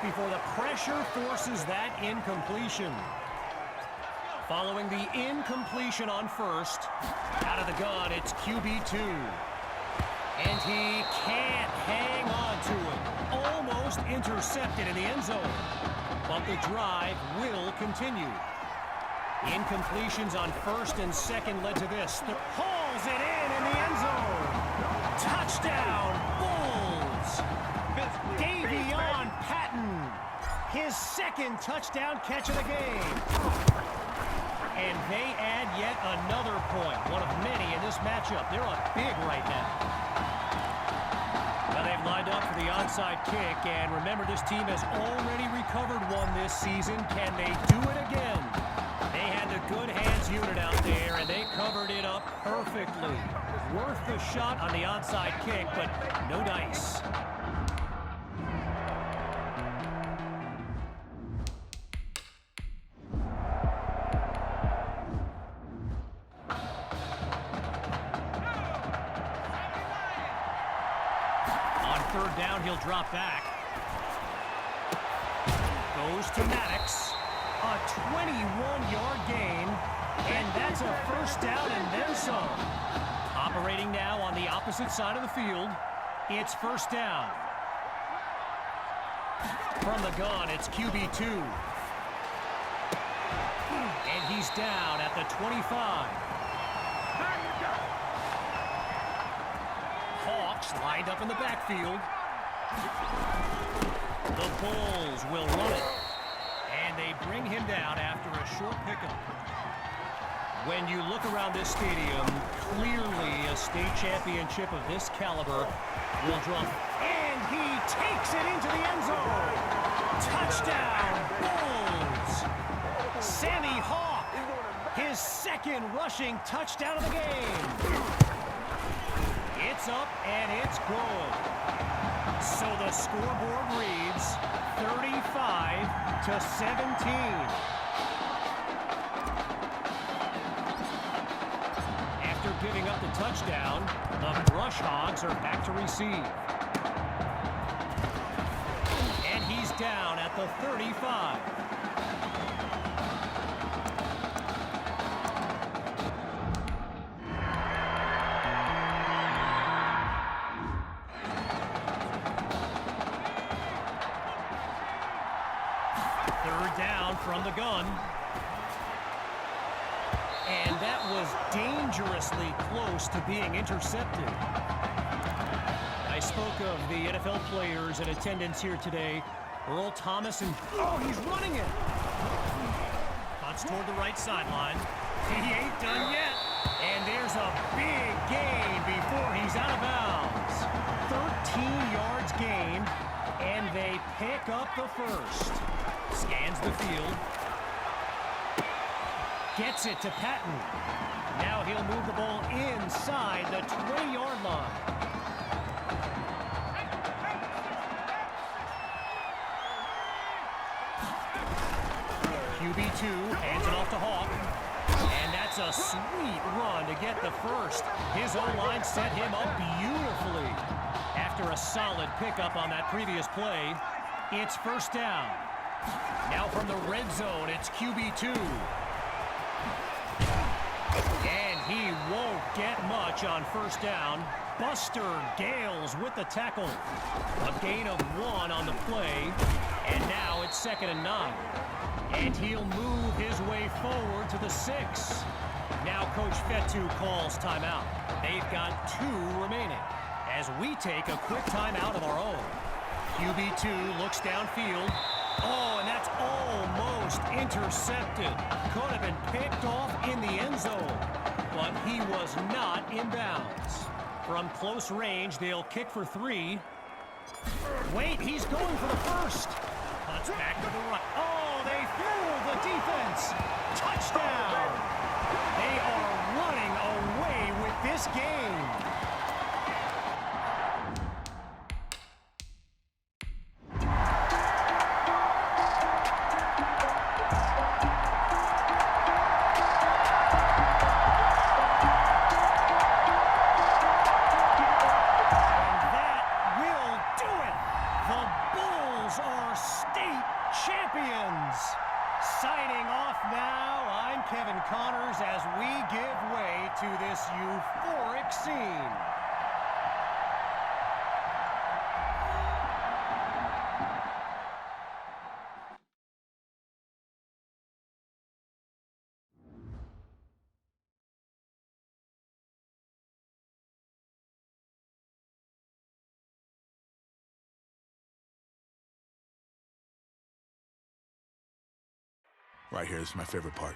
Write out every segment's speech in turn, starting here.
before the pressure forces that incompletion. Following the incompletion on first, out of the gun, it's QB2. And he can't hang on to it. Almost intercepted in the end zone. But the drive will continue. Incompletions on first and second led to this. Hauls it in the end zone. Touchdown, Bulls. Davion Patton. His second touchdown catch of the game. And they add yet another point. One of many in this matchup. They're up big right now. Now they've lined up for the onside kick. And remember, this team has already recovered one this season. Can they do it again? They had the good hands unit out there, and they covered it up perfectly. Worth the shot on the onside kick, but no dice. On third down, he'll drop back. Goes to Maddox. A 21-yard gain, and that's a first down and then some. Operating now on the opposite side of the field, it's first down. From the gun, it's QB2. And he's down at the 25. Hawks lined up in the backfield. The Bulls will run it. And they bring him down after a short pickup. When you look around this stadium, clearly a state championship of this caliber will draw. And he takes it into the end zone. Touchdown, Bulls. Sammy Hawk, his second rushing touchdown of the game. It's up and it's good. So the scoreboard reads 35-17. After giving up the touchdown, the Brush Hogs are back to receive. And he's down at the 35. Third down from the gun. And that was dangerously close to being intercepted. I spoke of the NFL players in attendance here today. Earl Thomas and... Oh, he's running it! Cuts toward the right sideline. He ain't done yet. And there's a big gain before he's out of bounds. 13 yards gained, and they pick up the first. Scans the field. Gets it to Patton. Now he'll move the ball inside the 20-yard line. QB2 hands it off to Hawk. And that's a sweet run to get the first. His O-line set him up beautifully. After a solid pickup on that previous play, it's first down. Now from the red zone, it's QB2. And he won't get much on first down. Buster Gales with the tackle. A gain of 1 on the play. And now it's 2nd and 9. And he'll move his way forward to the 6. Now Coach Fetu calls timeout. They've got 2 remaining. As we take a quick timeout of our own. QB2 looks downfield. Oh, and that's almost intercepted. Could have been picked off in the end zone, but he was not in bounds. From close range, they'll kick for 3. Wait, he's going for the first. Cuts back to the right. Oh, they fooled the defense. Touchdown. They are running away with this game. Signing off now, I'm Kevin Connors as we give way to this euphoric scene. Right here, this is my favorite part.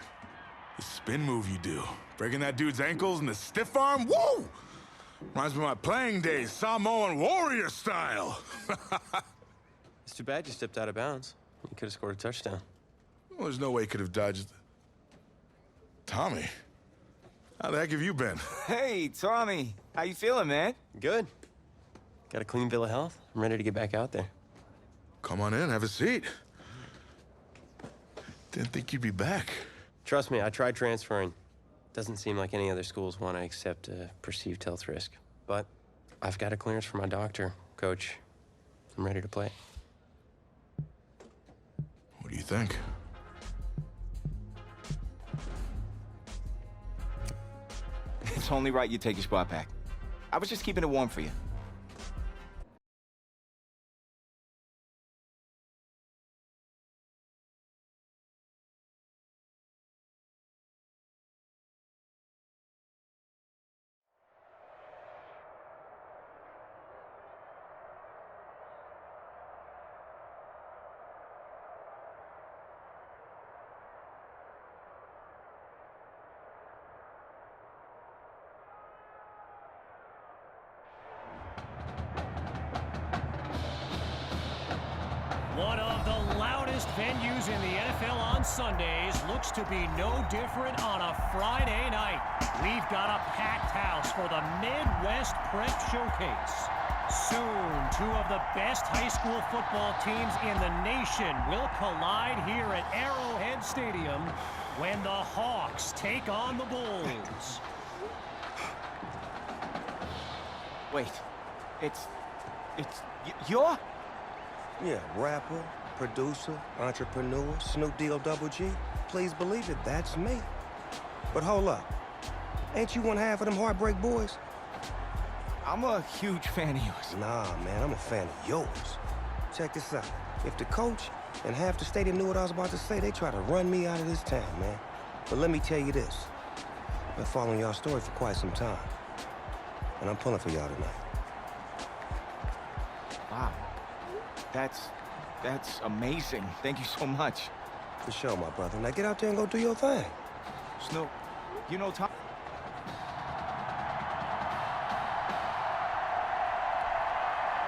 The spin move you do. Breaking that dude's ankles and the stiff arm, woo! Reminds me of my playing days, Samoan warrior style. It's too bad you stepped out of bounds. You could have scored a touchdown. Well, there's no way he could have dodged. Tommy, how the heck have you been? Hey, Tommy. How you feeling, man? Good. Got a clean bill of health. I'm ready to get back out there. Come on in, have a seat. Didn't think you'd be back. Trust me, I tried transferring. Doesn't seem like any other schools want to accept a perceived health risk. But I've got a clearance from my doctor, Coach. I'm ready to play. What do you think? It's only right you take your spot back. I was just keeping it warm for you. One of the loudest venues in the NFL on Sundays looks to be no different on a Friday night. We've got a packed house for the Midwest Prep Showcase. Soon, two of the best high school football teams in the nation will collide here at Arrowhead Stadium when the Hawks take on the Bulls. Wait, you're? Yeah, rapper, producer, entrepreneur, Snoop D-O double G. Please believe it, that's me. But hold up. Ain't you one half of them Heartbreak Boys? I'm a huge fan of yours. Nah, man, I'm a fan of yours. Check this out. If the coach and half the stadium knew what I was about to say, they try to run me out of this town, man. But let me tell you this. I've been following y'all story for quite some time. And I'm pulling for y'all tonight. Wow. That's amazing. Thank you so much. For sure, my brother. Now get out there and go do your thing. Snoop, you know Tom...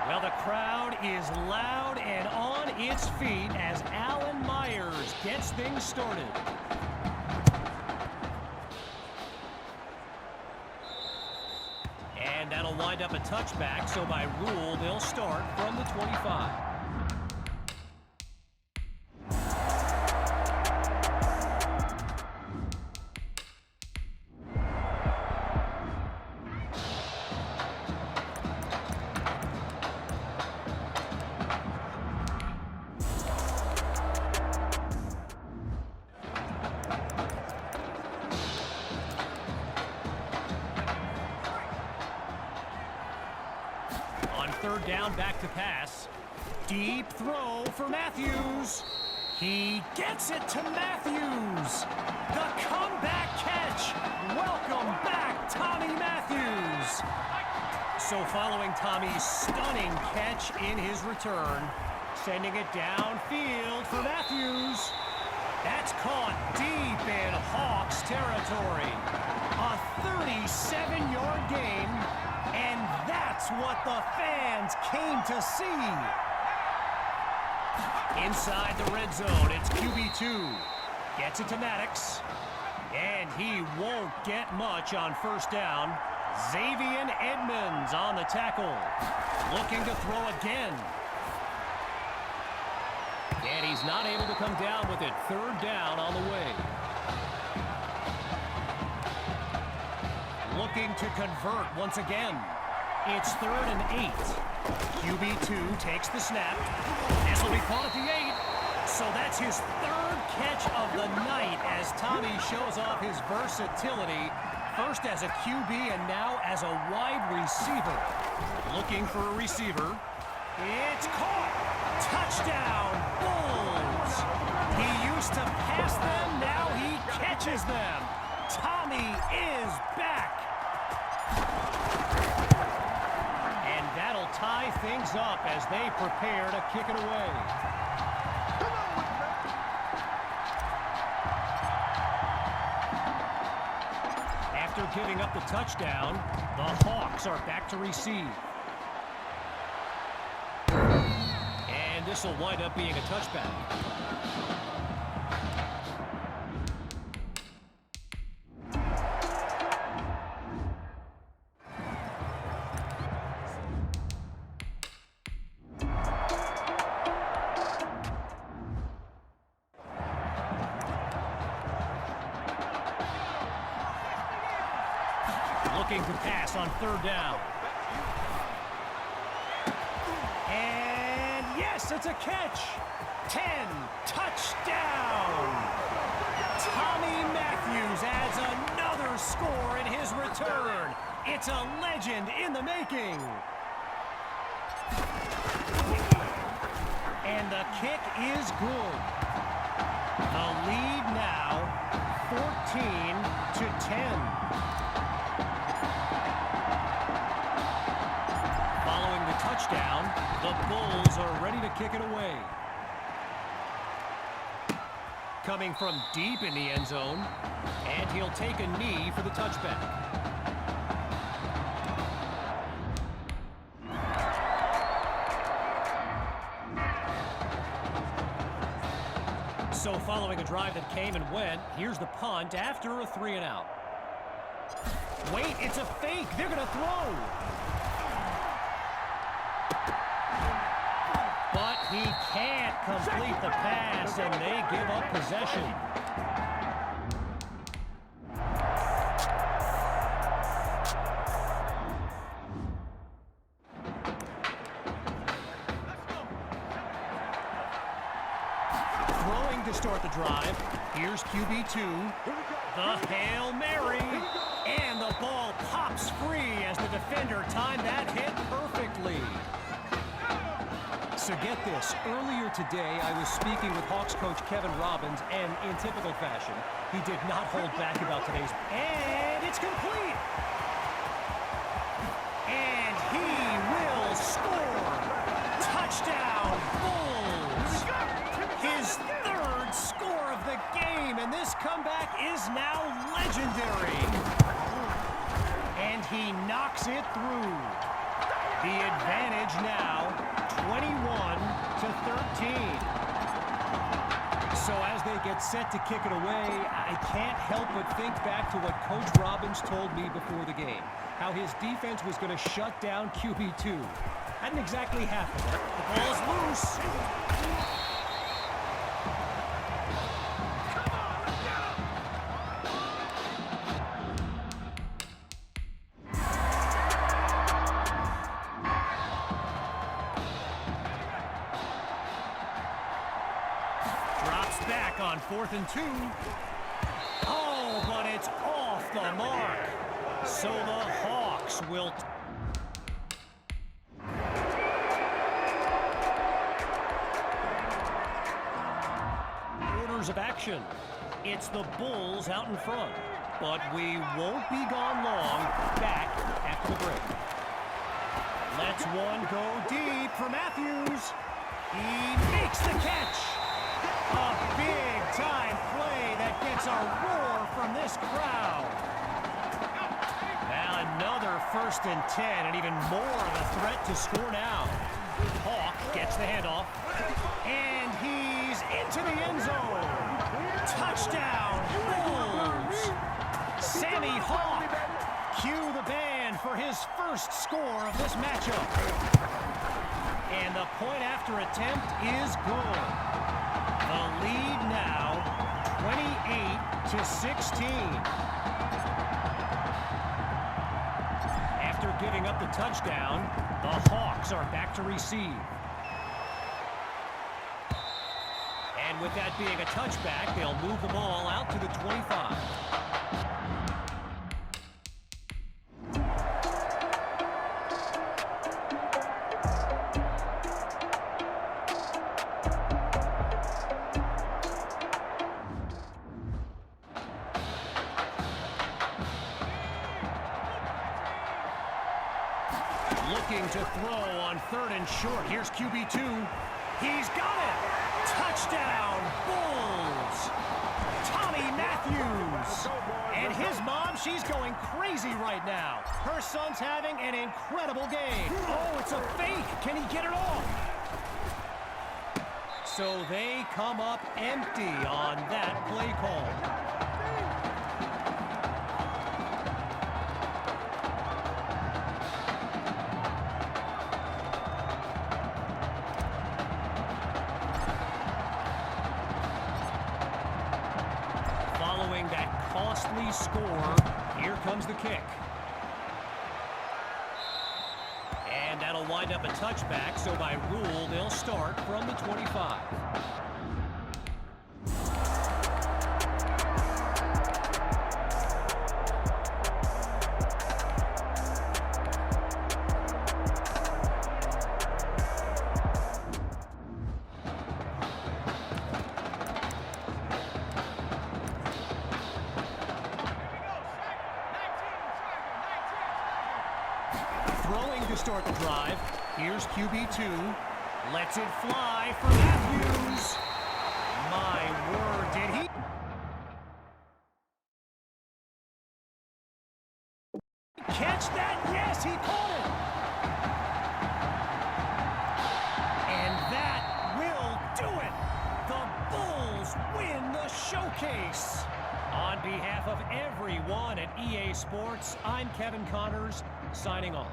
Well, the crowd is loud and on its feet as Alan Myers gets things started. And that'll wind up a touchback, so by rule, they'll start from the 25. On third down, back to pass. Deep throw for Matthews. He gets it to Matthews. The comeback catch. Welcome back, Tommy Matthews. So following Tommy's stunning catch in his return, sending it downfield for Matthews. That's caught deep in Hawks territory. A 37-yard gain, and that's what the fans came to see. Inside the red zone, it's QB2. Gets it to Maddox. And he won't get much on first down. Xavier Edmonds on the tackle. Looking to throw again. And he's not able to come down with it. Third down on the way. Looking to convert once again. It's 3rd and 8. QB2 takes the snap. This will be caught at the 8. So that's his third catch of the night as Tommy shows off his versatility. First as a QB and now as a wide receiver. Looking for a receiver. It's caught. Touchdown, Bulls. He used to pass them, now he catches them. Tommy is back. And that'll tie things up as they prepare to kick it away. After giving up the touchdown, the Hawks are back to receive. And this will wind up being a touchback. Looking to pass on third down. And yes, it's a catch. 10, touchdown. Tommy Matthews adds another score in his return. It's a legend in the making. And the kick is good. The lead now 14-10. Following the touchdown, the Bulls are ready to kick it away. Coming from deep in the end zone, and he'll take a knee for the touchback. So following a drive that came and went, here's the punt after a 3-and-out. Wait, it's a fake. They're going to throw. But he can't complete the pass, and they give up possession. Throwing to start the drive. Here's QB2. The Hail Mary. And the ball pops free as the defender timed that hit perfectly. So get this, earlier today I was speaking with Hawks coach Kevin Robbins, and in typical fashion, he did not hold back about today's... And it's complete! And he will score! Touchdown, Bulls! His third score of the game, and this comeback is now legendary! And he knocks it through. The advantage now 21-13. So as they get set to kick it away, I can't help but think back to what Coach Robbins told me before the game. How his defense was going to shut down QB2. Hadn't exactly happened. The ball's loose. Back on 4th and 2. Oh, but it's off the mark. So the Hawks will... Orders of action. It's the Bulls out in front. But we won't be gone long. Back after the break. Let's one go deep for Matthews. He makes the catch. A big-time play that gets a roar from this crowd. Now another 1st and 10, and even more of a threat to score now. Hawk gets the handoff, and he's into the end zone. Touchdown, Bulls! Sammy Hawk, cue the band for his first score of this matchup. And the point after attempt is good. The lead now, 28-16. After giving up the touchdown, the Hawks are back to receive. And with that being a touchback, they'll move the ball out to the 25. Looking to throw on 3rd and short. Here's QB2. He's got it! Touchdown, Bulls! Tommy Matthews! And his mom, she's going crazy right now. Her son's having an incredible game. Oh, it's a fake. Can he get it off? So they come up empty on that play call. Following that costly score, here comes the kick. And that'll wind up a touchback, so by rule, they'll start from the 25. Throwing to start the drive. Here's QB2. Lets it fly for Matthews. My word, did he? Catch that? Yes, he caught it. And that will do it. The Bulls win the showcase. On behalf of everyone at EA Sports, I'm Kevin Connors, signing off.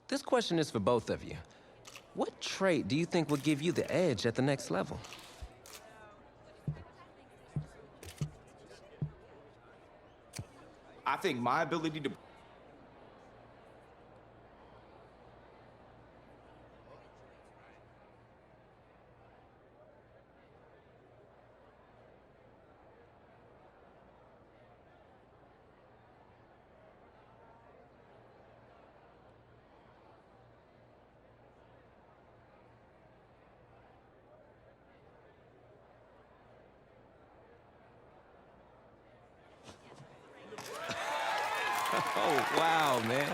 This question is for both of you. What trait do you think will give you the edge at the next level? I think my ability to... Oh, wow, man.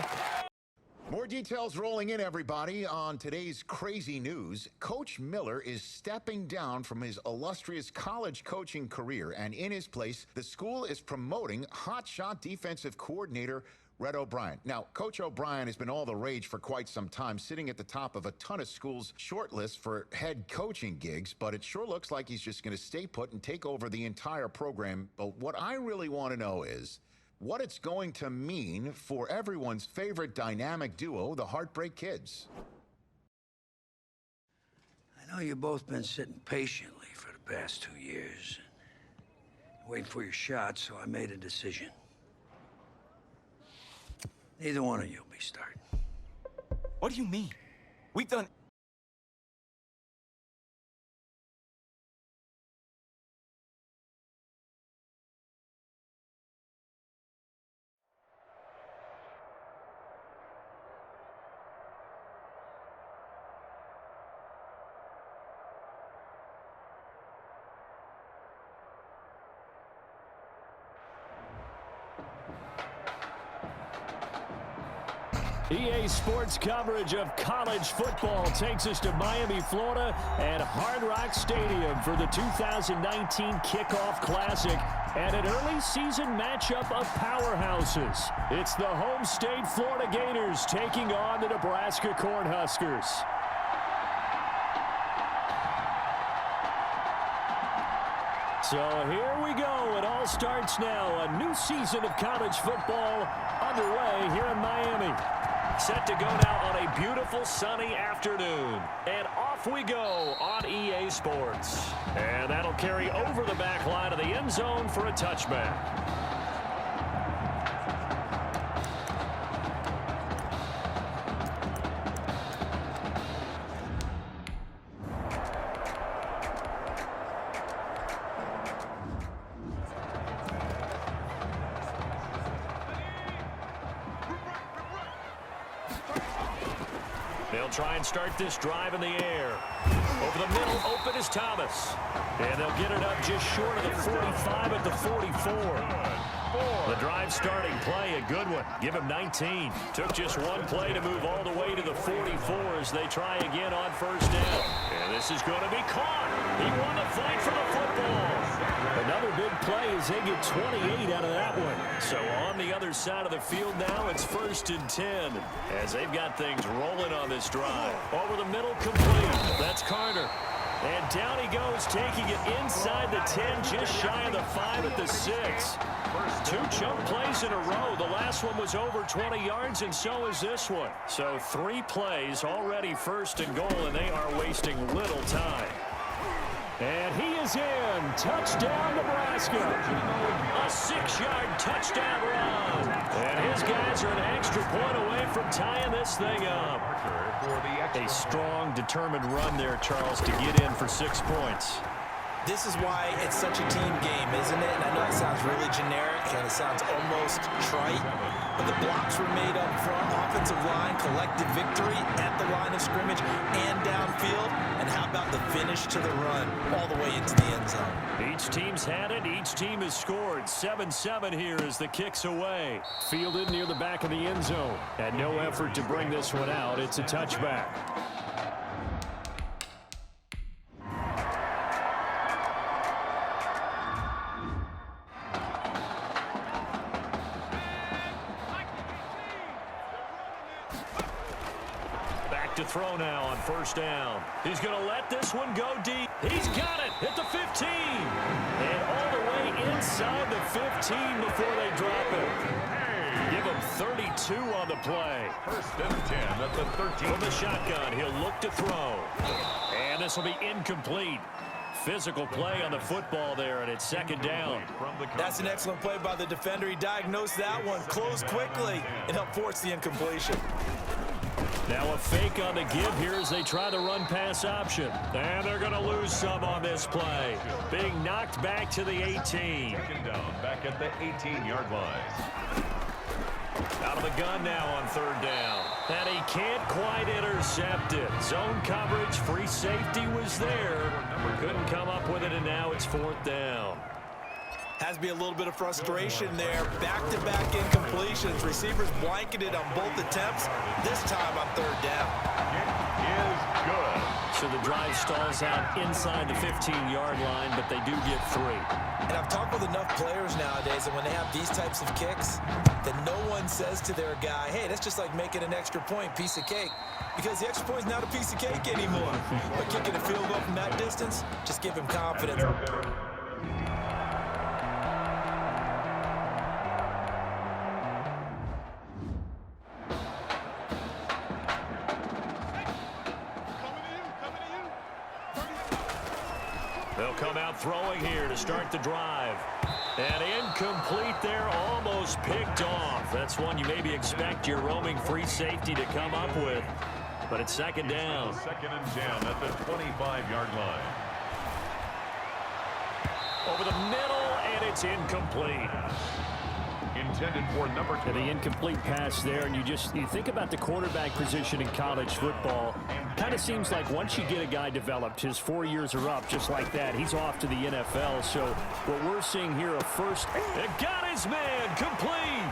More details rolling in, everybody. On today's crazy news, Coach Miller is stepping down from his illustrious college coaching career, and in his place, the school is promoting hotshot defensive coordinator Red O'Brien. Now, Coach O'Brien has been all the rage for quite some time, sitting at the top of a ton of schools' shortlists for head coaching gigs, but it sure looks like he's just going to stay put and take over the entire program. But what I really want to know is what it's going to mean for everyone's favorite dynamic duo, the Heartbreak Kids. I know you've both been sitting patiently for the past 2 years, waiting for your shot, so I made a decision. Neither one of you will be starting. What do you mean? We've done... EA Sports coverage of college football takes us to Miami, Florida, and Hard Rock Stadium for the 2019 Kickoff Classic and an early season matchup of powerhouses. It's the home state Florida Gators taking on the Nebraska Cornhuskers. So here we go. It all starts now. A new season of college football underway here in Miami. Set to go now on a beautiful sunny afternoon. And off we go on EA Sports. And that'll carry over the back line of the end zone for a touchback. They'll try and start this drive in the air. Over the middle, open is Thomas. And they'll get it up just short of the 45 at the 44. The drive starting play, a good one. Give him 19. Took just one play to move all the way to the 44 as they try again on first down. And this is going to be caught. He won the fight for the football. Another big play as they get 28 out of that one. So on the other side of the field now, it's 1st and 10 as they've got things rolling on this drive. Over the middle, complete. That's Carter. And down he goes, taking it inside the 10, just shy of the 5 at the 6. 2 chunk plays in a row. The last one was over 20 yards, and so is this one. So 3 plays already 1st and goal, and they are wasting little time. And he is in. Touchdown, Nebraska. A 6-yard touchdown run. And his guys are an extra point away from tying this thing up. A strong, determined run there, Charles, to get in for 6 points. This is why it's such a team game, isn't it? And I know it sounds really generic and it sounds almost trite, but the blocks were made up front, offensive line, collective victory at the line of scrimmage and downfield. And how about the finish to the run all the way into the end zone? Each team's had it. Each team has scored. 7-7 here as the kick's away. Fielded near the back of the end zone. And no effort to bring this one out. It's a touchback. To throw now on first down. He's going to let this one go deep. He's got it at the 15. And all the way inside the 15 before they drop it. Give him 32 on the play. 1st and 10 at the 13. From the shotgun, he'll look to throw. And this will be incomplete. Physical play on the football there, and it's 2nd down. That's an excellent play by the defender. He diagnosed that one, closed quickly, and helped force the incompletion. Now a fake on the give here as they try the run-pass option. And they're going to lose some on this play. Being knocked back to the 18. 2nd down, back at the 18-yard line. Out of the gun now on 3rd down. And he can't quite intercept it. Zone coverage, free safety was there. Couldn't come up with it, and now it's 4th down. Has to be a little bit of frustration there. Back-to-back incompletions. Receivers blanketed on both attempts. This time on 3rd down. It is good. So the drive stalls out inside the 15-yard line, but they do get 3. And I've talked with enough players nowadays, and when they have these types of kicks, that no one says to their guy, hey, that's just like making an extra point, piece of cake. Because the extra point is not a piece of cake anymore. But kicking a field goal from that distance, just give him confidence. They'll come out throwing here to start the drive. And incomplete there, almost picked off. That's one you maybe expect your roaming free safety to come up with. But it's 2nd down. 2nd and 10 at the 25-yard line. Over the middle, and it's incomplete. Intended for number 2. The incomplete pass there, and you think about the quarterback position in college football. Kind of seems like once you get a guy developed, his 4 years are up just like that. He's off to the NFL. So what we're seeing here, a first. It got his man complete.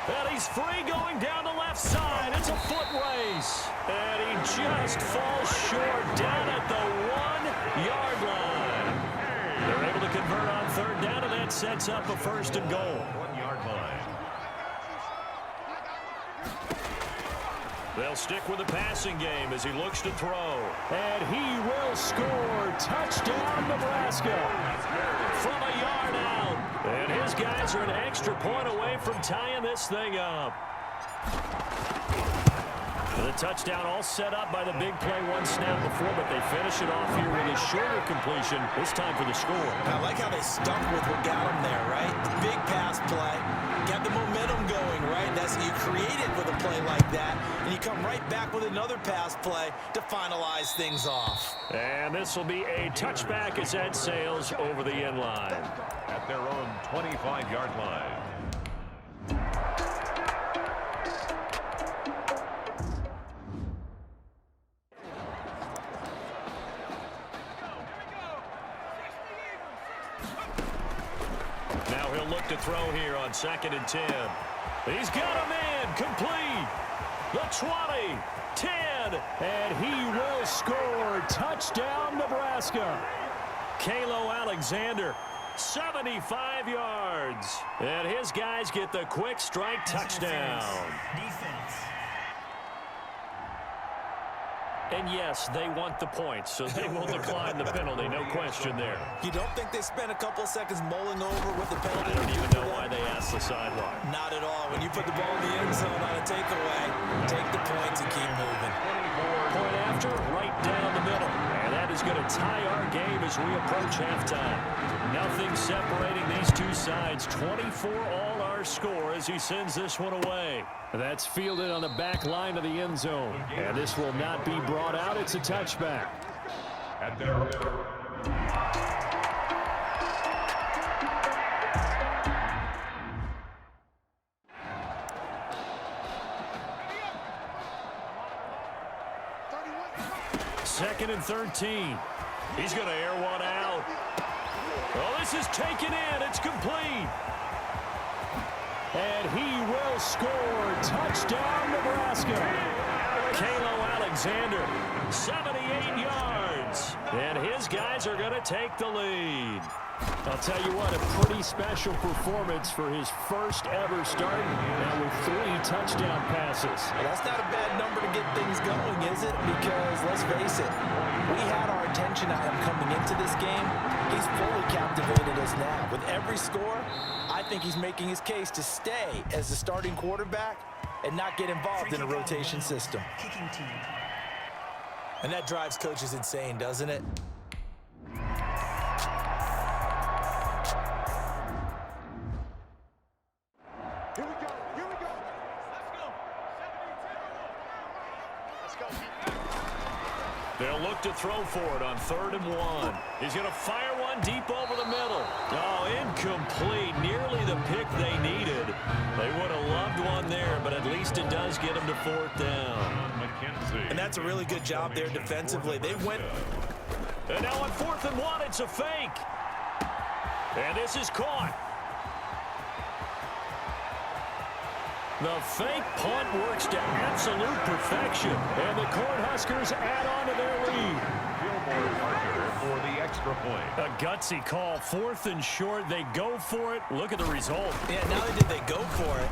And he's free going down the left side. It's a foot race. And he just falls short down at the 1-yard line. They're able to convert on 3rd down, and that sets up a 1st and goal. 1-yard line. They'll stick with the passing game as he looks to throw. And he will score. Touchdown, Nebraska. from a yard out. And his guys are an extra point away from tying this thing up. The touchdown all set up by the big play one snap before, but they finish it off here with a shorter completion, this time for the score. I like how they stuck with what got them there, right? The big pass play, got the momentum going, right? That's you create it with a play like that, and you come right back with another pass play to finalize things off. And this will be a touchback as that sails over the end line. At their own 25-yard line. Now he'll look to throw here on 2nd and 10. He's got a man complete. The 20, 10, and he will score. Touchdown, Nebraska. Kalo Alexander, 75 yards. And his guys get the quick strike touchdown. Defense. And yes, they want the points, so they will decline the penalty. No question there. You don't think they spent a couple of seconds mulling over what the penalty? I don't even know why they asked the sideline. Not at all. When you put the ball in the end zone on a takeaway, take the points and keep moving. Point after, right down the middle. And that is going to tie our game as we approach halftime. Nothing separating these two sides. 24 all our score as he sends this one away. That's fielded on the back line of the end zone. And this will not be brought out. It's a touchback. At their Second and 13. He's going to air one out. Oh, this is taken in. It's complete. And he will score. Touchdown, Nebraska. Kalo Alexander, 78 yards. And his guys are going to take the lead. I'll tell you what, a pretty special performance for his first ever start, and with 3 touchdown passes. Well, that's not a bad number to get things going, is it? Because, let's face it, we had our attention on him coming into this game. He's fully captivated us now. With every score, I think he's making his case to stay as the starting quarterback and not get involved in a rotation system. Kicking team. And that drives coaches insane, doesn't it? Here we go. Let's go. They'll look to throw for it on 3rd and 1. He's going to fire one deep over the middle. Oh, incomplete. Nearly the pick they needed. They would have loved one there, but at least it does get them to 4th down. And that's a really good job there defensively. They went. And now on 4th and 1, it's a fake. And this is caught. The fake punt works to absolute perfection. And the Cornhuskers add on to their lead. Gilmore Parker for the extra point. A gutsy call. 4th and short. They go for it. Look at the result. Yeah, not only did they go for it,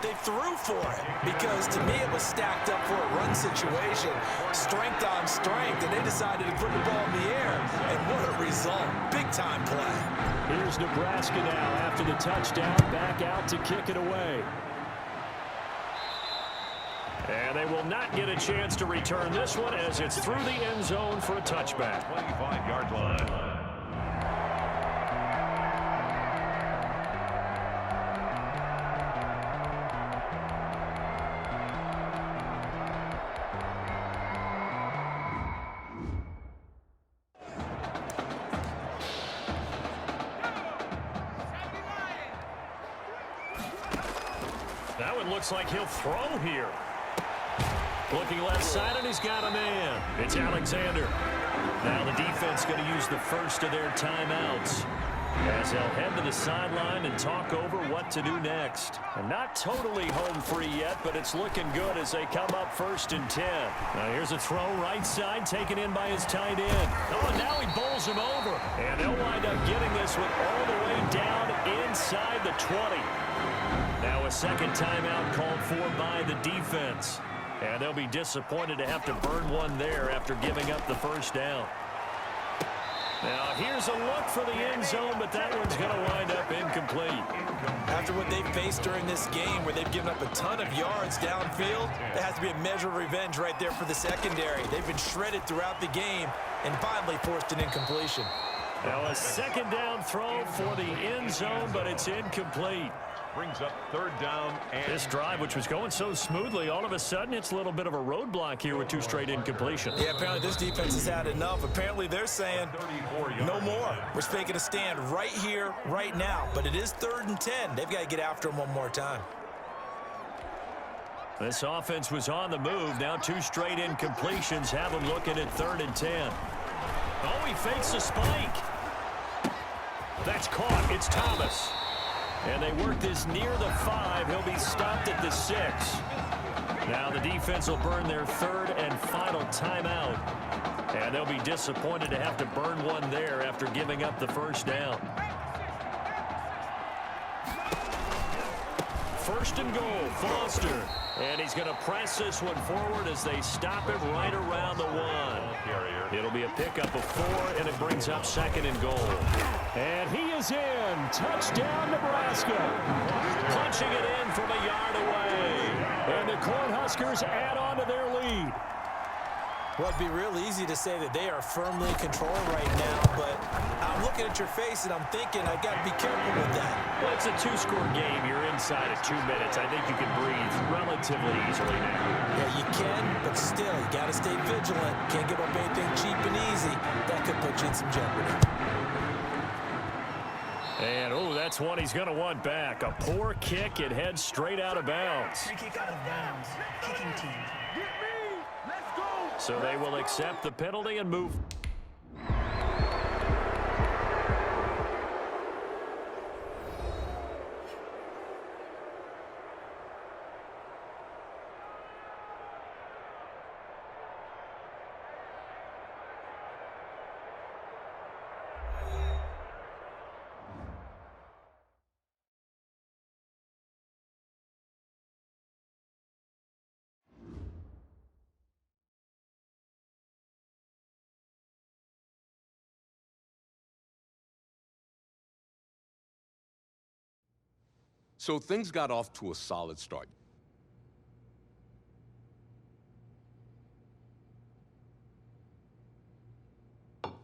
they threw for it. Because to me it was stacked up for a run situation. Strength on strength. And they decided to put the ball in the air. And what a result. Big time play. Here's Nebraska now after the touchdown. Back out to kick it away. And they will not get a chance to return this one as it's through the end zone for a touchback. 25-yard line. That one looks like he'll throw here. Looking left side, and he's got a man. It's Alexander. Now the defense going to use the first of their timeouts as they'll head to the sideline and talk over what to do next. And not totally home free yet, but it's looking good as they come up 1st and 10. Now here's a throw right side taken in by his tight end. Oh, and now he bowls him over. And they'll wind up getting this one all the way down inside the 20. Now a second timeout called for by the defense. And they'll be disappointed to have to burn one there after giving up the 1st down. Now here's a look for the end zone, but that one's going to wind up incomplete. After what they've faced during this game where they've given up a ton of yards downfield, there has to be a measure of revenge right there for the secondary. They've been shredded throughout the game and finally forced an incompletion. Now a second down throw for the end zone, but it's incomplete. Brings up third down. And this drive, which was going so smoothly, all of a sudden it's a little bit of a roadblock here with 2 straight incompletions. Yeah, apparently this defense has had enough. Apparently they're saying no more. We're making a stand right here, right now. But it is 3rd and 10. They've got to get after him one more time. This offense was on the move. Now 2 straight incompletions have them looking at 3rd and 10. Oh, he fakes a spike. That's caught. It's Thomas. And they work this near the 5. He'll be stopped at the 6. Now the defense will burn their 3rd and final timeout. And they'll be disappointed to have to burn one there after giving up the first down. 1st and goal, Foster. And he's going to press this one forward as they stop it right around the 1. It'll be a pickup of 4, and it brings up 2nd and goal. And he is in. Touchdown, Nebraska. Punching it in from a yard away. And the Cornhuskers add on to their lead. Well, it'd be real easy to say that they are firmly in control right now, but I'm looking at your face and I'm thinking I've got to be careful with that. Well, it's a 2-score game. You're inside of 2 minutes. I think you can breathe relatively easily now. Yeah, you can, but still, you got to stay vigilant. Can't give up anything cheap and easy. That could put you in some jeopardy. And, oh, that's one he's going to want back. A poor kick. It heads straight out of bounds. Free kick out of bounds. Kicking team. So they will accept the penalty and move. So things got off to a solid start.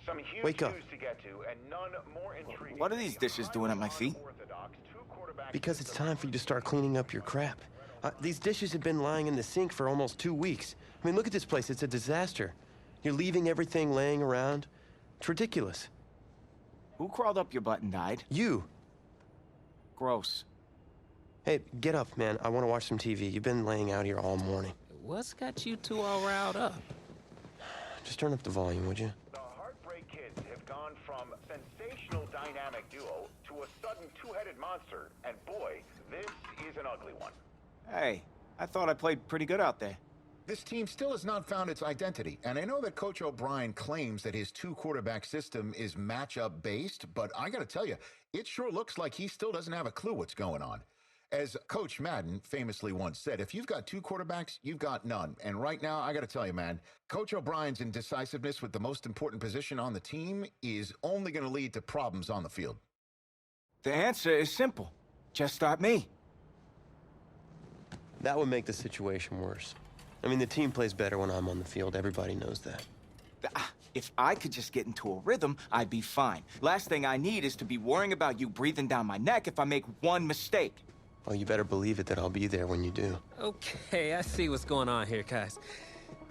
Some huge Wake up. news to get to, and none more intriguing. What are these dishes doing at my feet? Because it's time for you to start cleaning up your crap. These dishes have been lying in the sink for almost 2 weeks. I mean, look at this place. It's a disaster. You're leaving everything laying around. It's ridiculous. Who crawled up your butt and died? You. Gross. Hey, get up, man. I want to watch some TV. You've been laying out here all morning. What's got you two all riled up? Just turn up the volume, would you? The Heartbreak Kids have gone from sensational dynamic duo to a sudden 2-headed monster, and boy, this is an ugly one. Hey, I thought I played pretty good out there. This team still has not found its identity, and I know that Coach O'Brien claims that his 2-quarterback system is matchup based, but I gotta tell you, it sure looks like he still doesn't have a clue what's going on. As Coach Madden famously once said, if you've got 2 quarterbacks, you've got none. And right now, I got to tell you, man, Coach O'Brien's indecisiveness with the most important position on the team is only going to lead to problems on the field. The answer is simple. Just start me. That would make the situation worse. I mean, the team plays better when I'm on the field. Everybody knows that. If I could just get into a rhythm, I'd be fine. Last thing I need is to be worrying about you breathing down my neck if I make one mistake. Well, you better believe it that I'll be there when you do. Okay, I see what's going on here, guys.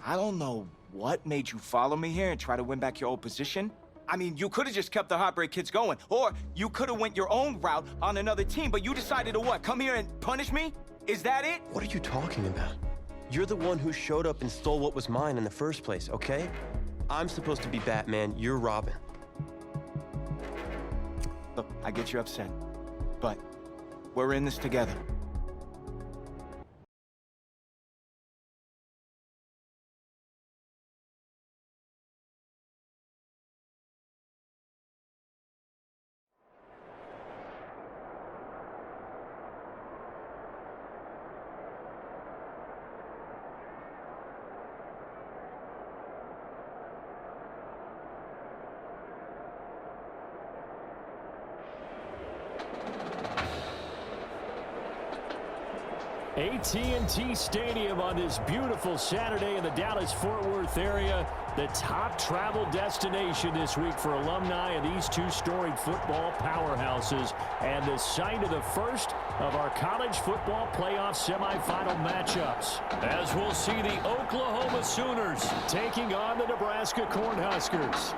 I don't know what made you follow me here and try to win back your old position. I mean, you could have just kept the Heartbreak Kids going, or you could have went your own route on another team, but you decided to what, come here and punish me? Is that it? What are you talking about? You're the one who showed up and stole what was mine in the first place, okay? I'm supposed to be Batman, you're Robin. Look, I get you upset, but we're in this together. AT&T Stadium on this beautiful Saturday in the Dallas-Fort Worth area. The top travel destination this week for alumni of these two storied football powerhouses, and the site of the first of our college football playoff semifinal matchups, as we'll see the Oklahoma Sooners taking on the Nebraska Cornhuskers.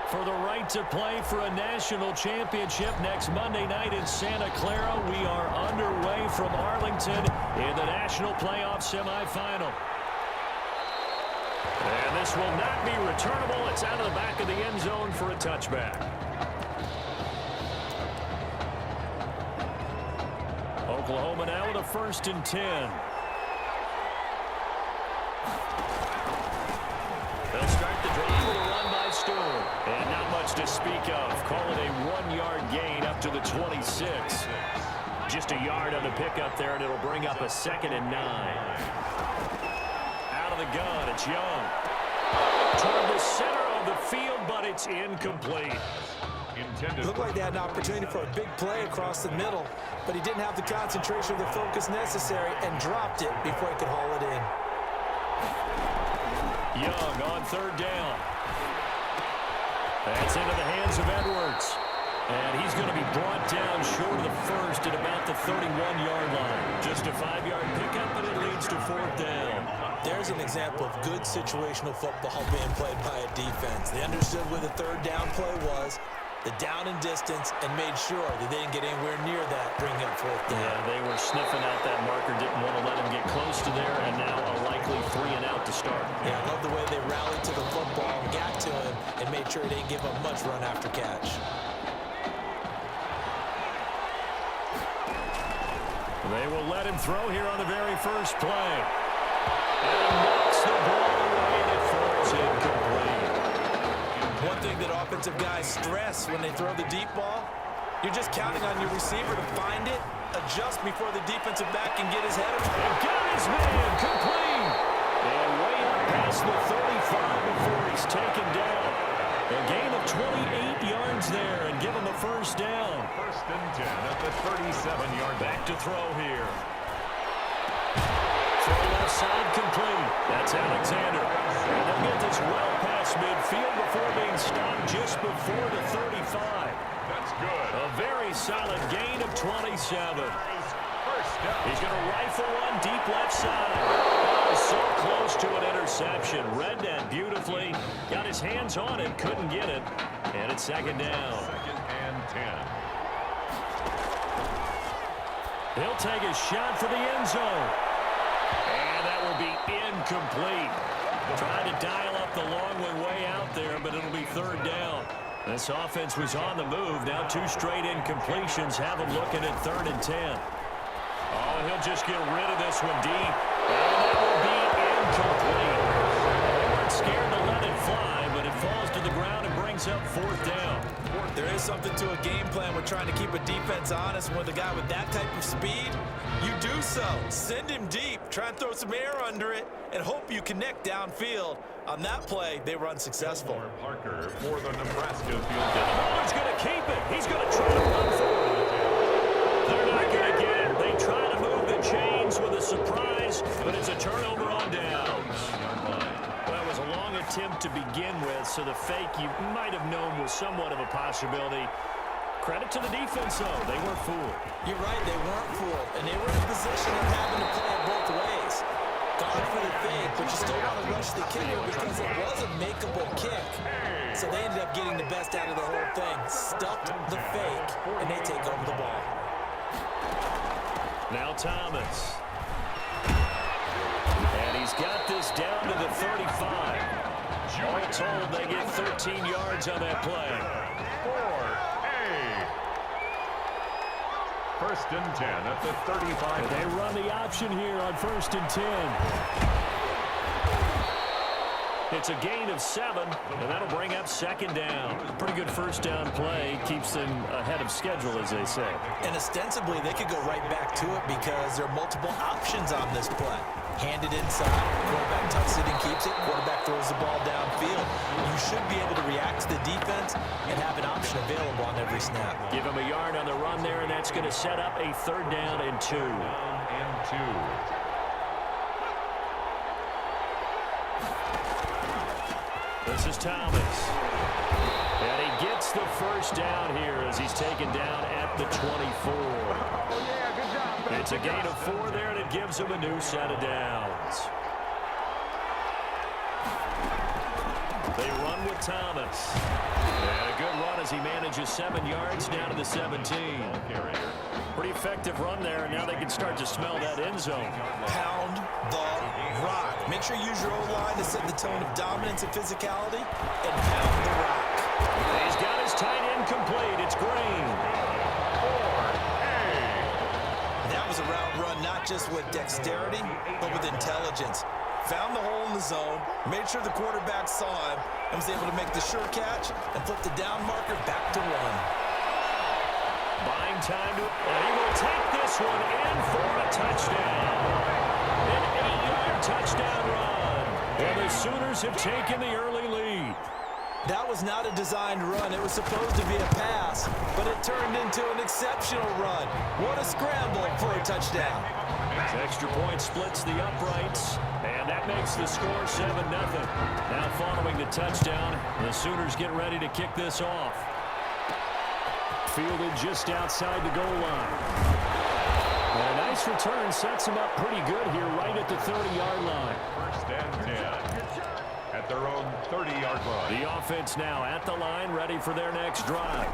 For the right to play for a national championship next Monday night in Santa Clara, we are underway from Arlington in the national playoff semifinal. And this will not be returnable. It's out of the back of the end zone for a touchback. Oklahoma now with a 1st and 10. They'll start the drive with a run by Stewart. And not much to speak of. Call it a 1-yard gain up to the 26. Just a yard on the pickup there, and it'll bring up a 2nd and 9. Out of the gun, it's Young. Toward the center of the field, but it's incomplete. Looked like they had an opportunity for a big play across the middle, but he didn't have the concentration or the focus necessary and dropped it before he could haul it in. Young on 3rd down. That's into the hands of Edwards. And he's going to be brought down short of the first at about the 31-yard line. Just a 5-yard pickup, and it leads to 4th down. There's an example of good situational football being played by a defense. They understood where the 3rd down play was, the down and distance, and made sure that they didn't get anywhere near that, bringing up 4th down. Yeah, they were sniffing out that marker, didn't want to let him get close to there, and now a likely 3 and out to start. Yeah, I love the way they rallied to the football, got to him, and made sure he didn't give up much run after catch. They will let him throw here on the very first play. And he knocks the ball away, and it falls incomplete. One thing that offensive guys stress when they throw the deep ball, you're just counting on your receiver to find it, adjust before the defensive back can get his head around. And got his man complete. And way up past the 35 before he's taken down. A gain of 28 yards there and give him a 1st down. 1st and 10 at the 37-yard line. Back to throw here. Throw left side complete. That's Alexander. And they'll get this well past midfield before being stopped just before the 35. That's good. A very solid gain of 27. He's going to rifle one deep left side. Oh, so close to an interception. Read that beautifully. Got his hands on it, couldn't get it. And it's 2nd down. 2nd and 10. He'll take a shot for the end zone. And that will be incomplete. Trying to dial up the long way out there, but it'll be 3rd down. This offense was on the move. Now 2 straight incompletions have them looking at 3rd and 10. Oh, he'll just get rid of this one deep. And that will be incomplete. They weren't scared to let it fly, but it falls to the ground and brings up 4th down. There is something to a game plan with trying to keep a defense honest. With a guy with that type of speed, you do so. Send him deep, try and throw some air under it, and hope you connect downfield. On that play, they were unsuccessful. Parker for the Nebraska field. Oh, he's going to keep it. He's going to try to run for it. They're not going to get it. They try to move the chains with a surprise, but it's a turnover on downs. Well, it was a long attempt to begin with, so the fake you might have known was somewhat of a possibility. Credit to the defense, though. They weren't fooled. You're right, they weren't fooled, and they were in a position of having to play it both ways. Gone for the fake, but you still want to rush the kicker because it was a makeable kick. So they ended up getting the best out of the whole thing. Stuffed the fake, and they take over the ball. Now Thomas. And he's got this down to the 35. All told, they get 13 yards on that play. 1st and 10 at the 35. And they run the option here on 1st and 10. It's a gain of 7, and that'll bring up 2nd down. Pretty good 1st down play. Keeps them ahead of schedule, as they say. And ostensibly, they could go right back to it because there are multiple options on this play. hand it inside, quarterback tucks it and keeps it, quarterback throws the ball downfield. You should be able to react to the defense and have an option available on every snap. Give him a yard on the run there, and that's going to set up a 3rd down and 2. This is Thomas. And he gets the 1st down here as he's taken down at the 24. It's a gain of 4 there, and it gives him a new set of downs. They run with Thomas. And a good run as he manages 7 yards down to the 17. Pretty effective run there, and now they can start to smell that end zone. Pound the rock. Make sure you use your O-line to set the tone of dominance and physicality, and pound the rock. He's got his tight end complete. It's Green. That was a route run not just with dexterity, but with intelligence. Found the hole in the zone, made sure the quarterback saw him, and was able to make the sure catch and flip the down marker back to 1. Buying time to, and he will take this one in for a touchdown. An 8-yard touchdown run. And the Sooners have taken the early lead. That was not a designed run. It was supposed to be a pass, but it turned into an exceptional run. What a scramble for a touchdown. Extra point splits the uprights, and that makes the score 7-0. Now following the touchdown, the Sooners get ready to kick this off. Fielded just outside the goal line. And a nice return sets them up pretty good here right at the 30-yard line. 1st and 10 at their own 30-yard line. The offense now at the line, ready for their next drive.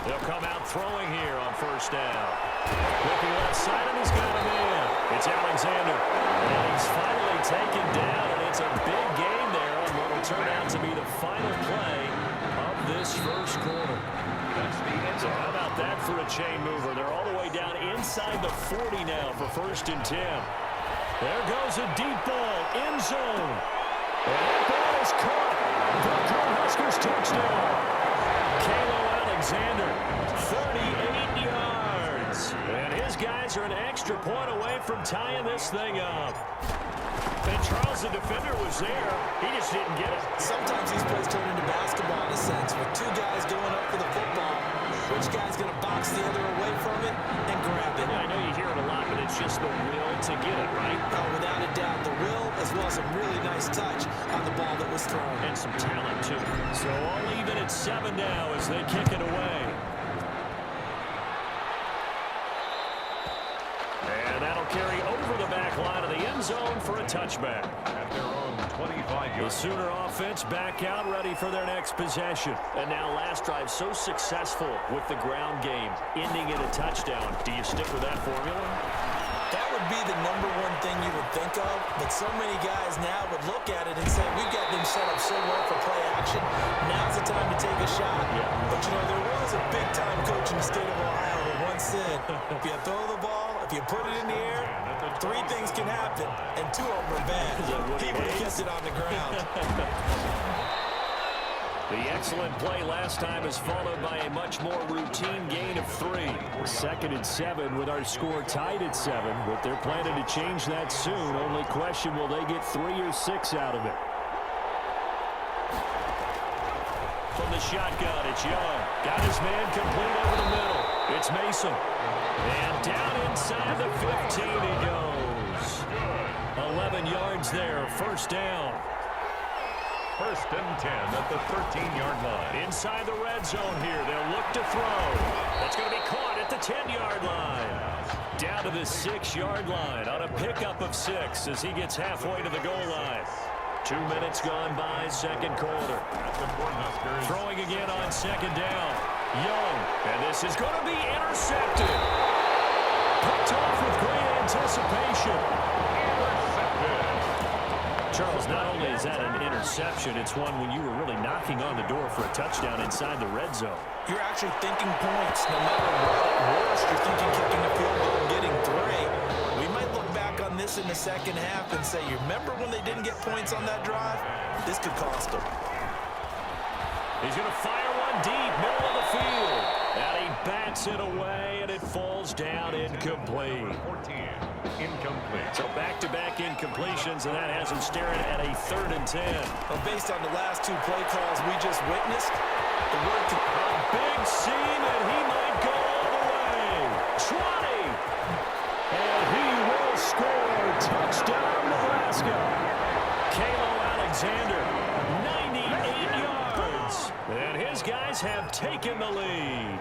They'll come out throwing here on 1st down. Looking left side, and he's got him in. It's Alexander. And he's finally taken down, and it's a big gain there on what will turn out to be the final play of this 1st quarter. So how about that for a chain mover? They're all the way down inside the 40 now for 1st and 10. There goes a deep ball, end zone. And that ball is caught. The Cornhuskers touchdown. Kalo Alexander, 38 yards. And his guys are an extra point away from tying this thing up. And Charles, the defender, was there. He just didn't get it. Sometimes these plays turn into basketball in a sense, with 2 guys going up for the football. Which guy's going to box the other away from it and grab it? Yeah, I know you hear it a lot, but it's just the will to get it, right? Oh, without a doubt, the will, as well as a really nice touch on the ball that was thrown. And some talent, too. So all even at 7 now as they kick it away. And that'll carry over the back line of the end zone for a touchback. At their own 25-yard. The Sooner offense back out, ready for their next possession. And now last drive so successful with the ground game, ending in a touchdown. Do you stick with that formula? That would be the #1 thing you would think of, but so many guys now would look at it and say, we've got them set up so well for play action. Now's the time to take a shot. Yeah. But, you know, there was a big-time coach in the state of Ohio who once said, if you throw the ball, if you put it in the air, 3 things can happen, and 2 of them are bad. He would have kept it on the ground. The excellent play last time is followed by a much more routine gain of 3. 2nd and 7 with our score tied at 7, but they're planning to change that soon. Only question, will they get 3 or 6 out of it? From the shotgun, it's Young. Got his man complete over the middle. It's Mason. And down inside the 15 he goes. 11 yards there, 1st down. 1st and 10 at the 13-yard line. Inside the red zone here. They'll look to throw. That's going to be caught at the 10-yard line. Down to the 6-yard line on a pickup of 6 as he gets halfway to the goal line. 2 minutes gone by, 2nd quarter. Throwing again on 2nd down. Young. And this is going to be intercepted. Picked off with great anticipation. Charles, not only is that an interception, it's one when you were really knocking on the door for a touchdown inside the red zone. You're actually thinking points. No matter what, at worst, you're thinking kicking the field goal and getting 3. We might look back on this in the second half and say, you remember when they didn't get points on that drive? This could cost them. He's going to fire one one deep, middle of the field. And he bats it away, and it falls down incomplete. 14, incomplete. So back-to-back incompletions, and that has him staring at a 3rd and 10. Well, based on the last 2 play calls we just witnessed, the work to... A big seam, and he might go all the way. 20! And he will score. Touchdown, Nebraska. Kalo Alexander, 98 yards. And his guys have taken the lead.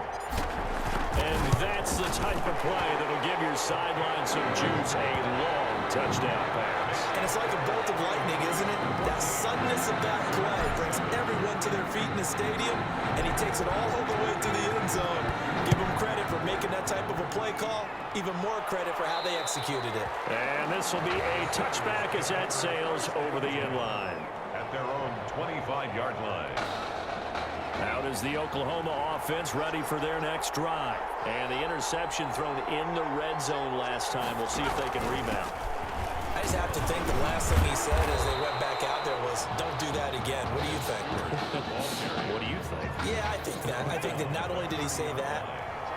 And that's the type of play that'll give your sideline some juice. A long touchdown pass. And it's like a bolt of lightning, isn't it? That suddenness of that play brings everyone to their feet in the stadium, and he takes it all the way to the end zone. Give him credit for making that type of a play call. Even more credit for how they executed it. And this will be a touchback as that sails over the end line. At their own 25-yard line. Out is the Oklahoma offense ready for their next drive. And the interception thrown in the red zone last time. We'll see if they can rebound. I just have to think the last thing he said as they went back out there was, don't do that again. What do you think? What do you think? Yeah, I think that. I think that not only did he say that,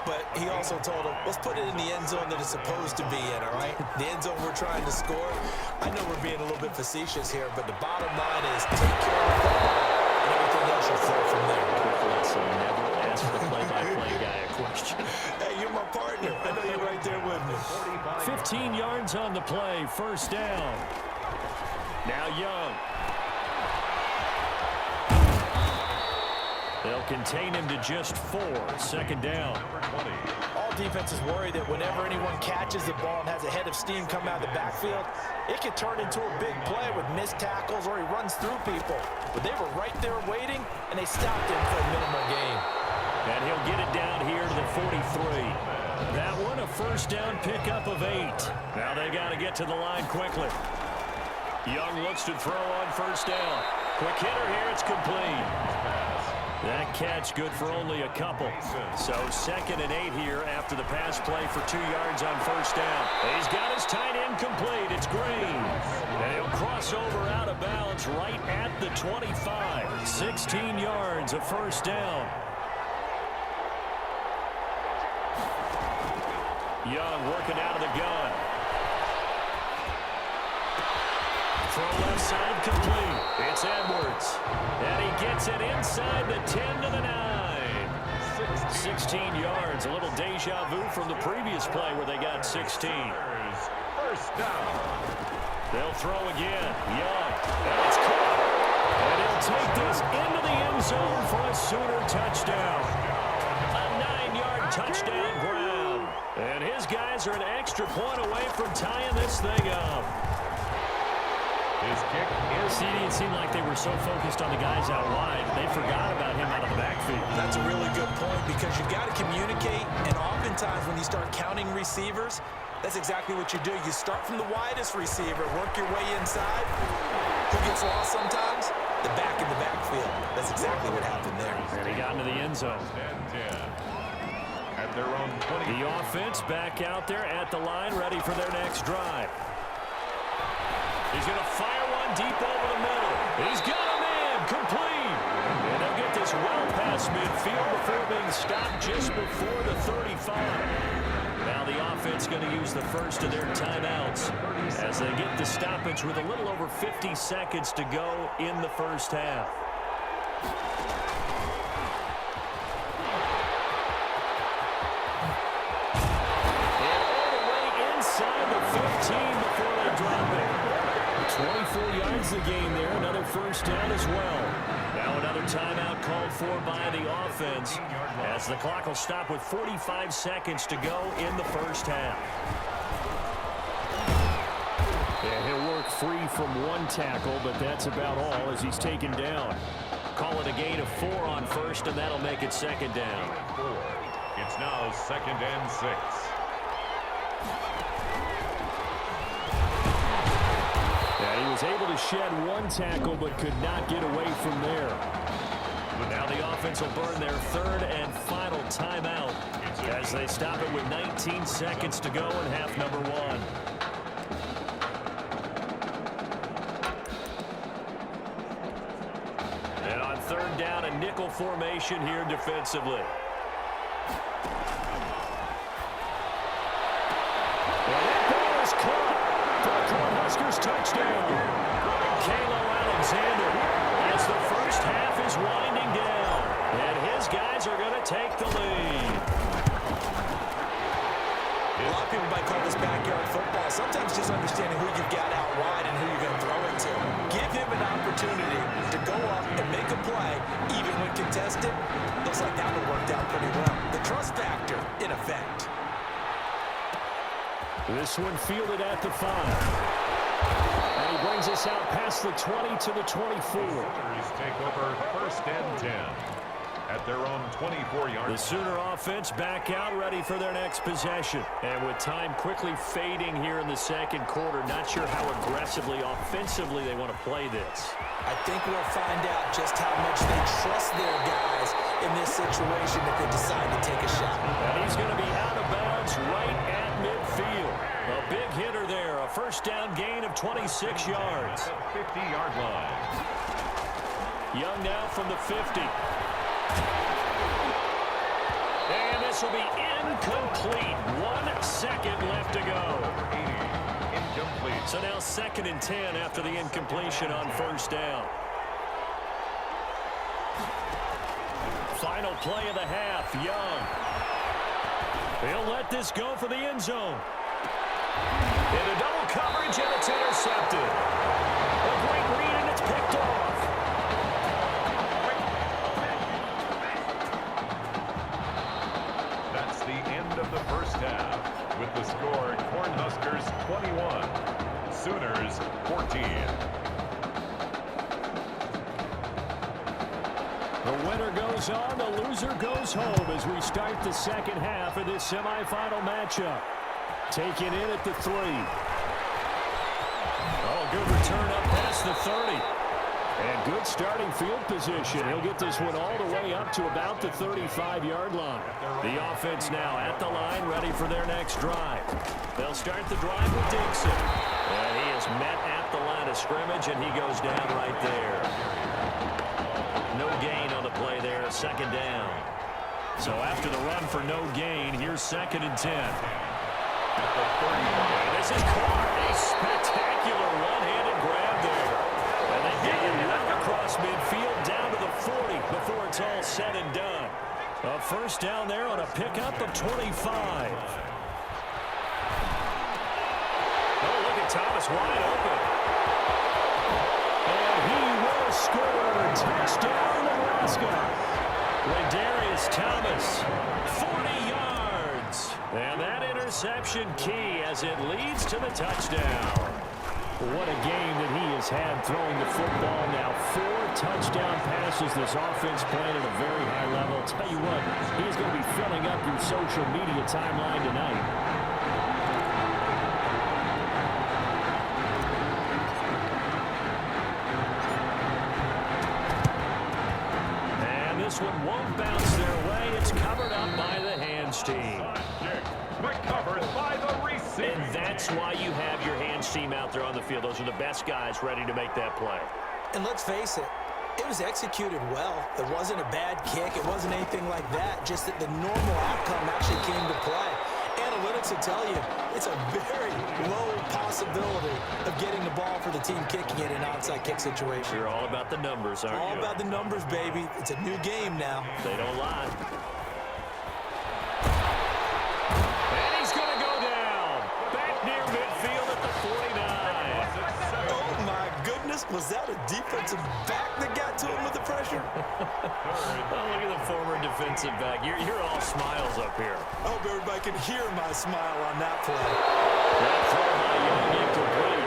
but he also told him, let's put it in the end zone that it's supposed to be in, all right? The end zone we're trying to score. I know we're being a little bit facetious here, but the bottom line is take care of the ball, and everything else will flow from there. So never ask the play-by-play guy a question. Hey, you're my partner. I know you're right there with me. 15 yards on the play, 1st down. Now Young. They'll contain him to just 4, 2nd down. All defenses worry that whenever anyone catches the ball and has a head of steam come out of the backfield, it could turn into a big play with missed tackles or he runs through people. But they were right there waiting, and they stopped him for a minimal gain. And he'll get it down here to the 43. That one a 1st down pickup of 8. Now they got to get to the line quickly. Young looks to throw on 1st down. Quick hitter here, it's complete. That catch good for only a couple. So 2nd and 8 here after the pass play for 2 yards on 1st down. He's got his tight end complete. It's Green. And he'll cross over out of bounds right at the 25. 16 yards, a 1st down. Young working out of the gun. Throw left side complete. It's Edwards. And he gets it inside the 10 to the 9. 16 yards. A little deja vu from the previous play where they got 16. 1st down. They'll throw again. Young. And it's caught. And he'll take this into the end zone for a Sooner touchdown. A 9-yard touchdown grab. And his guys are an extra point away from tying this thing up. His kick is... See, it seemed like they were so focused on the guys out wide, they forgot about him out of the backfield. That's a really good point because you got to communicate, and oftentimes when you start counting receivers, that's exactly what you do. You start from the widest receiver, work your way inside. Who gets lost sometimes? The back in the backfield. That's exactly what happened there. And he got into the end zone. 10-10. At their own 20. The offense back out there at the line, ready for their next drive. He's going to fire one deep over the middle. He's got a man complete. And they'll get this well past midfield before being stopped just before the 35. Now the offense going to use the first of their timeouts as they get the stoppage with a little over 50 seconds to go in the 1st half. And all the way inside the 15 before they drop it. 24 yards the gain there. Another 1st down as well. Now another timeout called for by the offense as the clock will stop with 45 seconds to go in the 1st half. And he'll work free from 1 tackle, but that's about all as he's taken down. Call it a gain of 4 on 1st, and that'll make it 2nd down. It's now 2nd and 6. He was able to shed 1 tackle but could not get away from there. But now the offense will burn their 3rd and final timeout as they stop it with 19 seconds to go in half number 1. And on 3rd down and nickel formation here defensively. Well, that ball is caught for the Cornhuskers touchdown. Kalo Alexander as the first half is winding down. And his guys are going to take the lead. A lot of people might call this backyard football. Sometimes just understanding who you've got out wide and who you're going to throw it to. Give him an opportunity to go up and make a play, even when contested. Looks like that one worked out pretty well. The trust factor in effect. This one fielded at the 5. And he brings us out past the 20 to the 24. Take over 1st and 10 at their own 24-yard. The Sooner offense back out, ready for their next possession. And with time quickly fading here in the second quarter, not sure how aggressively, offensively they want to play this. I think we'll find out just how much they trust their guys in this situation if they decide to take a shot. And he's going to be out of bounds right at midfield. A big hitter there, a first down gain of 26 yards. 50-yard line. Young now from the 50. And this will be incomplete. 1 second left to go. 80, incomplete. So now 2nd and 10 after the incompletion on first down. Final play of the half, Young. He'll let this go for the end zone. Into double coverage, and it's intercepted. A great read, and it's picked off. That's the end of the first half. With the score, Cornhuskers 21, Sooners 14. The winner goes on, the loser goes home as we start the second half of this semifinal matchup. Taken in at the 3. Oh, good return up past the 30. And good starting field position. He'll get this one all the way up to about the 35-yard line. The offense now at the line, ready for their next drive. They'll start the drive with Dixon. And he is met at the line of scrimmage, and he goes down right there. No gain on the play there, a second down. So after the run for no gain, here's 2nd and 10. This is caught. A spectacular one-handed grab there. And they get it back across midfield down to the 40 before it's all said and done. A first down there on a pickup of 25. Oh, look at Thomas wide open. And he will score. Touchdown, Nebraska. Ladarius Thomas, 40 yards. And that interception key as it leads to the touchdown. What a game that he has had throwing the football now. 4 touchdown passes. This offense playing at a very high level. I'll tell you what, he's going to be filling up your social media timeline tonight. This one won't bounce their way. It's covered up by the hands team. Recovered by the receiver. And that's why you have your hands team out there on the field. Those are the best guys ready to make that play. And let's face it, it was executed well. It wasn't a bad kick. It wasn't anything like that. Just that the normal outcome actually came to play. Analytics will tell you it's a very low possibility of getting the ball for the team kicking it in an onside kick situation. You're all about the numbers, aren't you? All about the numbers, baby. It's a new game now. They don't lie. And he's going to go down. Back near midfield at the 49. Oh, my goodness. Was that a defensive back that got to him with the pressure? Oh, look at the former defensive back. You're all smiles up here. I hope everybody can hear my smile on that play. That throw by Young incomplete.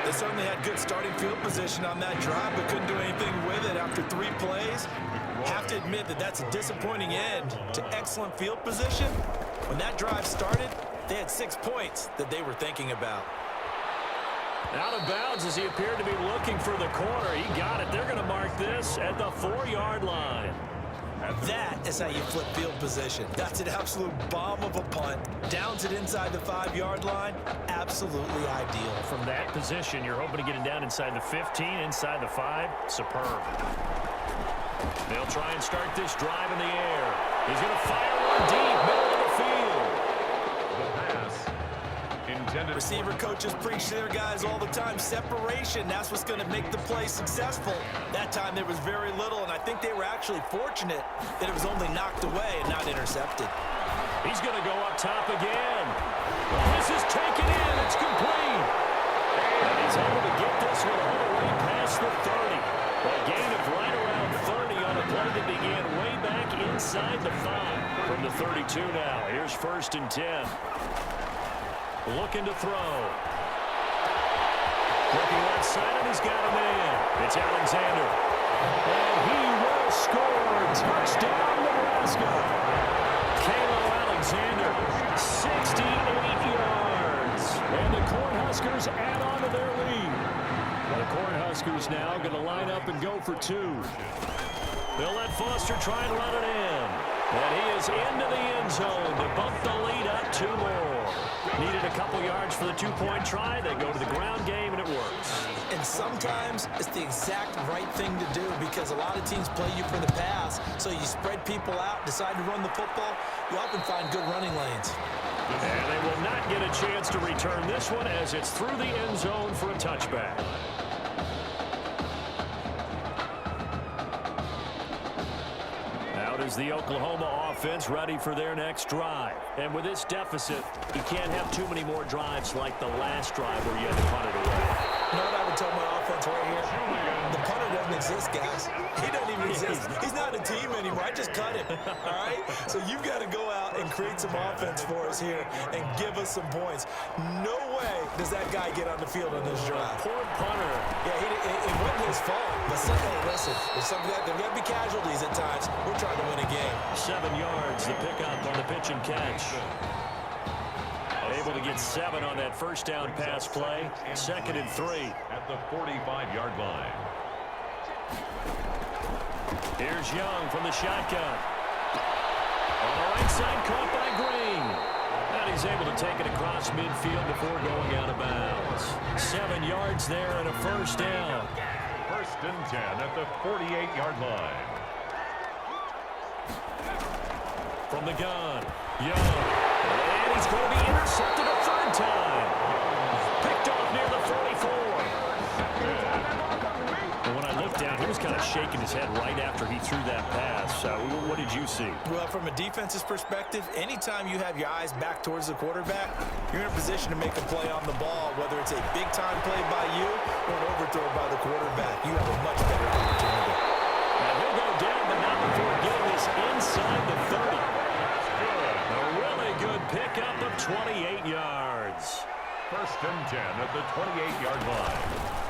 They certainly had good starting field position on that drive, but couldn't do anything with it after 3 plays. Have to admit that that's a disappointing end to excellent field position. When that drive started, they had 6 points that they were thinking about. Out of bounds as he appeared to be looking for the corner. He got it. They're going to mark this at the 4-yard line. That is how you flip field position. That's an absolute bomb of a punt. Downs it inside the 5-yard line. Absolutely ideal. From that position, you're hoping to get it down inside the 15, inside the 5. Superb. They'll try and start this drive in the air. He's going to fire one deep, middle of the field. The pass intended. Receiver coaches preach to their guys all the time. Separation, that's what's going to make the play successful. That time there was very little, and I think they were actually fortunate that it was only knocked away and not intercepted. He's going to go up top again. Well, this is taken in. It's complete. And he's able to get this one all the way past the 30. A gain of right around 30 on a play that began way back inside the 5. From the 32 now, here's 1st and 10. Looking to throw. Looking left side, and he's got a man. It's Alexander. And he will score. Touchdown, Nebraska. Kalo Alexander, 68 yards. And the Cornhuskers add on to their lead. The Cornhuskers now going to line up and go for 2. They'll let Foster try and run it in. And he is into the end zone to bump the lead up 2 more. Needed a couple yards for the 2-point try. They go to the ground game, and it works. And sometimes it's the exact right thing to do because a lot of teams play you for the pass. So you spread people out, decide to run the football. You often find good running lanes. And they will not get a chance to return this one as it's through the end zone for a touchback. Out is the Oklahoma offense ready for their next drive. And with this deficit, you can't have too many more drives like the last drive where you had to punt it away. You know what I would tell my offense right here? The punter doesn't exist, guys. He doesn't even exist. He's not a team anymore. I just cut him, all right? So you've got to go out and create some offense for us here and give us some points. No way does that guy get on the field on this drive. Poor punter. Yeah, it wasn't his fault. But hey, listen, there's got to be casualties at times. We're trying to win a game. 7 yards, the pickup on the pitch and catch. Able to get 7 on that first down pass play. 2nd and 3. At the 45-yard line. Here's Young from the shotgun. On the right side, caught by Green. And he's able to take it across midfield before going out of bounds. 7 yards there and a first down. 1st and 10 at the 48-yard line. From the gun, Young. And he's going to be intercepted a 3rd time. Picked off near the 44. And when I looked down, he was kind of shaking his head right after he threw that pass. What did you see? Well, from a defense's perspective, anytime you have your eyes back towards the quarterback, you're in a position to make a play on the ball, whether it's a big-time play by you or an overthrow by the quarterback. You have a much better opportunity. Now he'll go down, but not before getting this inside the 30. A really good pickup of 28 yards. 1st and 10 at the 28-yard line.